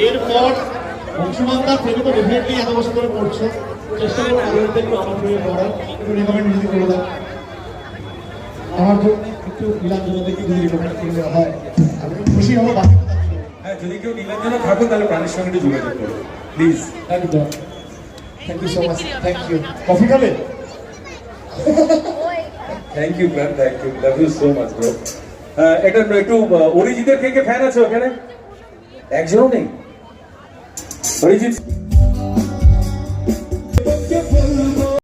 এরপর অংশমানদার থেকে তো ডেফিনেটলি এত বছর ধরে পড়ছো, চেষ্টা করো আমাদের একটু আমার হয়ে পড়ার, একটু রেকমেন্ড যদি করে দাও আমার জন্য, একটু নীলাঞ্জনা থেকে যদি রেকমেন্ড করে দেওয়া হয় আমি খুশি হবো। হ্যাঁ, যদি কেউ নীলাঞ্জনা থাকো তাহলে প্রাণের সঙ্গে একটু যোগাযোগ করো প্লিজ। একদম, thank you so much, thank you. Coffee খাবে? Thank you ma'am, thank you, love you so much bro. এটা একটু অরিজিতের কে কে ফ্যান আছে ওখানে? একজনও নেই? অরিজিৎ